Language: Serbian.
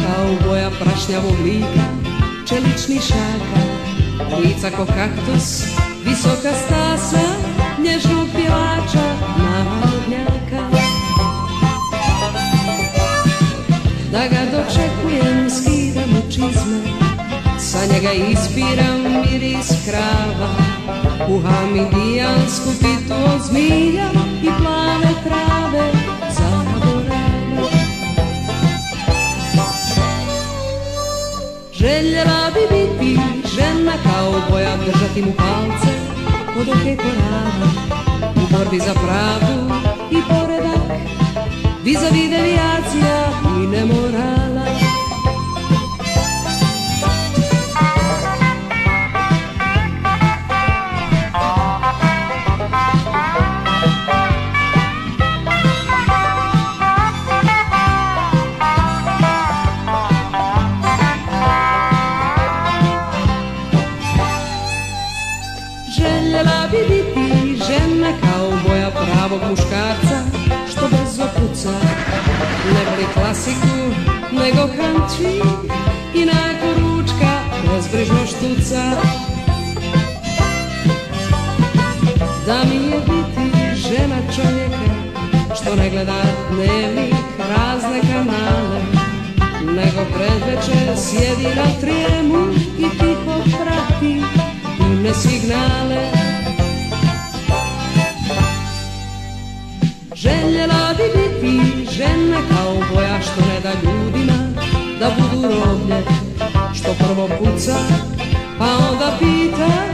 kauboja prašnjavog lika, čelični šaka, lica ko kaktus, visoka stasa, nježnog pjevača, narodnjaka. Da ga dočekujem, skidam u čizme, sa njega ispiram miris krava, kuham indijansku pitu od zmija i plave trave zaborava. Željela bi biti žena kauboja, držati mu palce kod oke korava, u borbi za pravdu i poredak, vis-a-vis devijacija i nemorala. Željela bi biti žena kauboja, pravog muškarca što brzo puca, ne voli klasiku nego country i nakon ručka bezbrižno štuca. Da mi je biti žena čovjeka što ne gleda dnevnik, razne kanale, nego predveče sjedi na trijemu i tiho prati dimne signale. Željela bi biti žena kauboja što ne da ljudima da budu roblje, što prvo puca pa onda pita